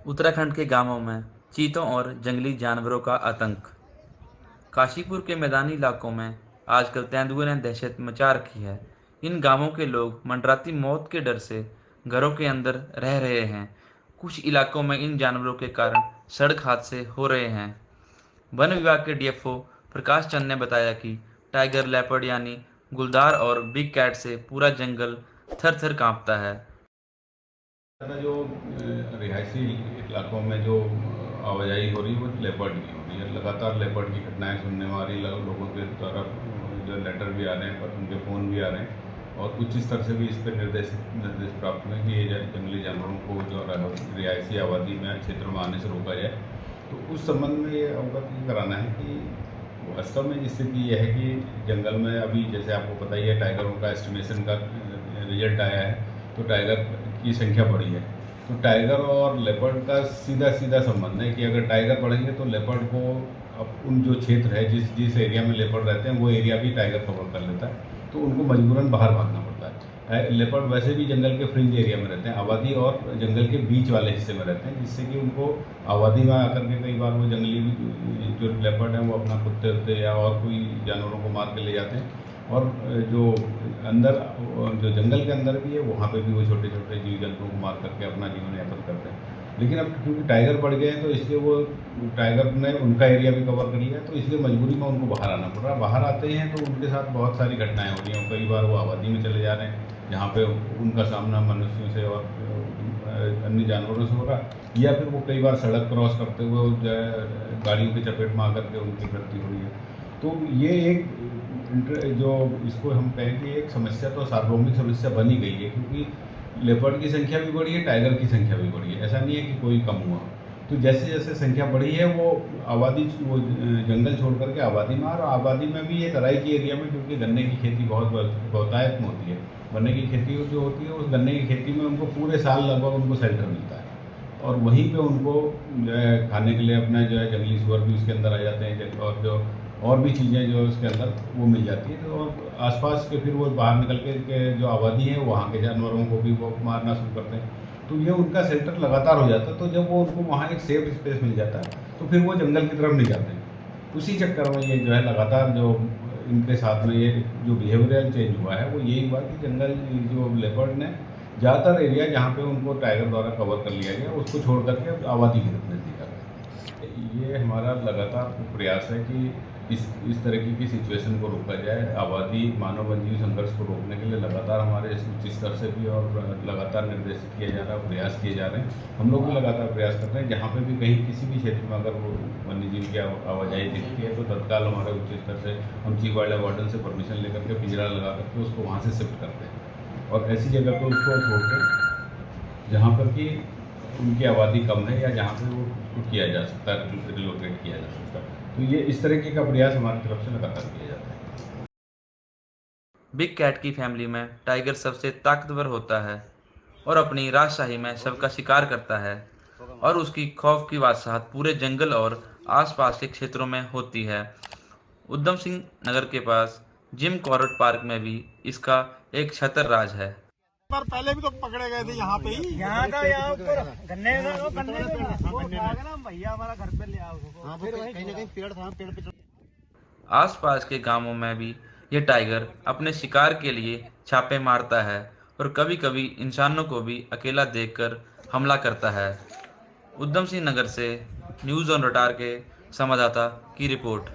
उत्तराखंड के गांवों में चीतों और जंगली जानवरों का आतंक। काशीपुर के मैदानी इलाकों में आजकल तेंदुए ने दहशत मचा रखी है। इन गांवों के लोग मंडराती मौत के डर से घरों के अंदर रह रहे हैं। कुछ इलाकों में इन जानवरों के कारण सड़क हादसे हो रहे हैं। वन विभाग के डीएफओ प्रकाश चंद ने बताया कि टाइगर, लेपर्ड यानी गुलदार और बिग कैट से पूरा जंगल थर थर कांपता है। जो रिहायशी इलाकों में जो आवाजाही हो रही है वो लेपर्ड की हो रही है। लगातार लेपर्ड की घटनाएं सुनने में आ रही, लोगों के द्वारा जो लेटर भी आ रहे हैं, पर उनके फ़ोन भी आ रहे हैं और उच्च स्तर से भी इस पर निर्देश प्राप्त हुए कि ये जंगली जानवरों को जो रिहायशी आबादी में क्षेत्र में आने से रोका जाए। तो उस संबंध में ये अवगत कराना है कि वास्तव में स्थिति यह है कि जंगल में अभी जैसे आपको पता ही है, टाइगरों का एस्टिमेशन का रिजल्ट आया है तो टाइगर की संख्या बढ़ी है। तो टाइगर और लेपर्ड का सीधा सीधा संबंध है कि अगर टाइगर बढ़ेंगे तो लेपर्ड को अब उन जो क्षेत्र है जिस जिस एरिया में लेपर्ड रहते हैं वो एरिया भी टाइगर कवर कर लेता है, तो उनको मजबूरन बाहर भागना पड़ता है। लेपर्ड वैसे भी जंगल के फ्रिंज एरिया में रहते हैं, आबादी और जंगल के बीच वाले हिस्से में रहते हैं, जिससे कि उनको आबादी में आकर के कई बार वो जंगली जो लेपर्ड हैं वो अपना कुत्ते उत्ते या और कोई जानवरों को मार के ले जाते हैं। और जो अंदर जो जंगल के अंदर भी है वहाँ पे भी वो छोटे छोटे जीव जंतुओं को मार करके अपना जीवन यापन करते हैं। लेकिन अब क्योंकि टाइगर बढ़ गए हैं तो इसलिए वो टाइगर ने उनका एरिया भी कवर कर लिया, तो इसलिए मजबूरी में उनको बाहर आना पड़ रहा है। बाहर आते हैं तो उनके साथ बहुत सारी घटनाएं हो रही हैं। कई बार वो आबादी में चले जा रहे हैं जहाँ पे उनका सामना मनुष्यों से और अन्य जानवरों से हो रहा है, या फिर वो कई बार सड़क क्रॉस करते हुए गाड़ियों की चपेट में आकर के उनकी मृत्यु हो रही है। तो ये एक जो इसको हम कहें कि एक समस्या तो सार्वभौमिक समस्या बनी गई है, क्योंकि लेपर्ड की संख्या भी बढ़ी है, टाइगर की संख्या भी बढ़ी है। ऐसा नहीं है कि कोई कम हुआ। तो जैसे जैसे संख्या बढ़ी है वो आबादी वो जंगल छोड़ करके आबादी में, और आबादी में भी ये तराई की एरिया में, क्योंकि गन्ने की खेती बहुत बहुतायत में होती है। गन्ने की खेती जो होती है उस गन्ने की खेती में उनको पूरे साल लगभग उनको शेल्टर मिलता है, और वहीं पे उनको जो है खाने के लिए अपना जो है जंगली सुअर भी उसके अंदर आ जाते हैं, और जो और भी चीज़ें जो उसके अंदर वो मिल जाती है। तो और आसपास के फिर वो बाहर निकल के जो आबादी है वहाँ के जानवरों को भी वो मारना शुरू करते हैं। तो ये उनका शेल्टर लगातार हो जाता है। तो जब वो उनको वहाँ एक सेफ स्पेस मिल जाता है तो फिर वो जंगल की तरफ नहीं जाते हैं। उसी चक्कर में ये जो है लगातार जो इनके साथ में ये जो बिहेवियरल चेंज हुआ है वो यही हुआ कि जंगल जो लेपर्ड ने ज़्यादातर एरिया जहाँ पे उनको टाइगर द्वारा कवर कर लिया गया उसको छोड़ करके आबादी की तरफ नज़दीक आ गया। ये हमारा लगातार प्रयास है कि इस तरीके की सिचुएशन को रोका जाए। आबादी मानव वन्यजीव संघर्ष को रोकने के लिए लगातार हमारे उच्च स्तर से भी और लगातार निर्देशित किया जा रहा है, प्रयास किए जा रहे हैं। हम लोग भी लगातार प्रयास कर रहे हैं। जहाँ पे भी कहीं किसी भी क्षेत्र में अगर वो वन्यजीव की आवाजाही दिखती है तो तत्काल हमारे उच्च स्तर से हम चीफ वाइल्ड लाइफ वार्डन से परमिशन लेकर के पिंजरा लगा करके उसको वहाँ से शिफ्ट करते हैं, और ऐसी जगह पर उसको छोड़कर जहाँ पर कि उनकी आबादी कम है या जहाँ पे वो उसको किया जा सकता है, रिलोकेट किया जा सकता है। तो ये इस तरीके का प्रयास हमारी तरफ से लगातार किया जाता है। बिग कैट की फैमिली में टाइगर सबसे ताकतवर होता है और अपनी राजशाही में सबका शिकार करता है, और उसकी खौफ की वारसात पूरे जंगल और आसपास के क्षेत्रों में होती है। उधम सिंह नगर के पास जिम कॉर्बेट पार्क में भी इसका एक छतर राज है। पर पहले भी तो पकड़े गए थे यहाँ पे ही। यहाँ था, यहाँ ऊपर गन्ने वो गन्ने में वो भागा ना भैया हमारा घर पे ले आओ। हाँ, फिर कहीं ना कहीं पेड़ था, पेड़ पे आसपास के गांवों में भी ये टाइगर अपने शिकार के लिए छापे मारता है और कभी-कभी इंसानों को भी अकेला देखकर हमला करता है। उधम सिंह नगर से न्यूज़ ऑन रडार के संवाददाता की रिपोर्ट।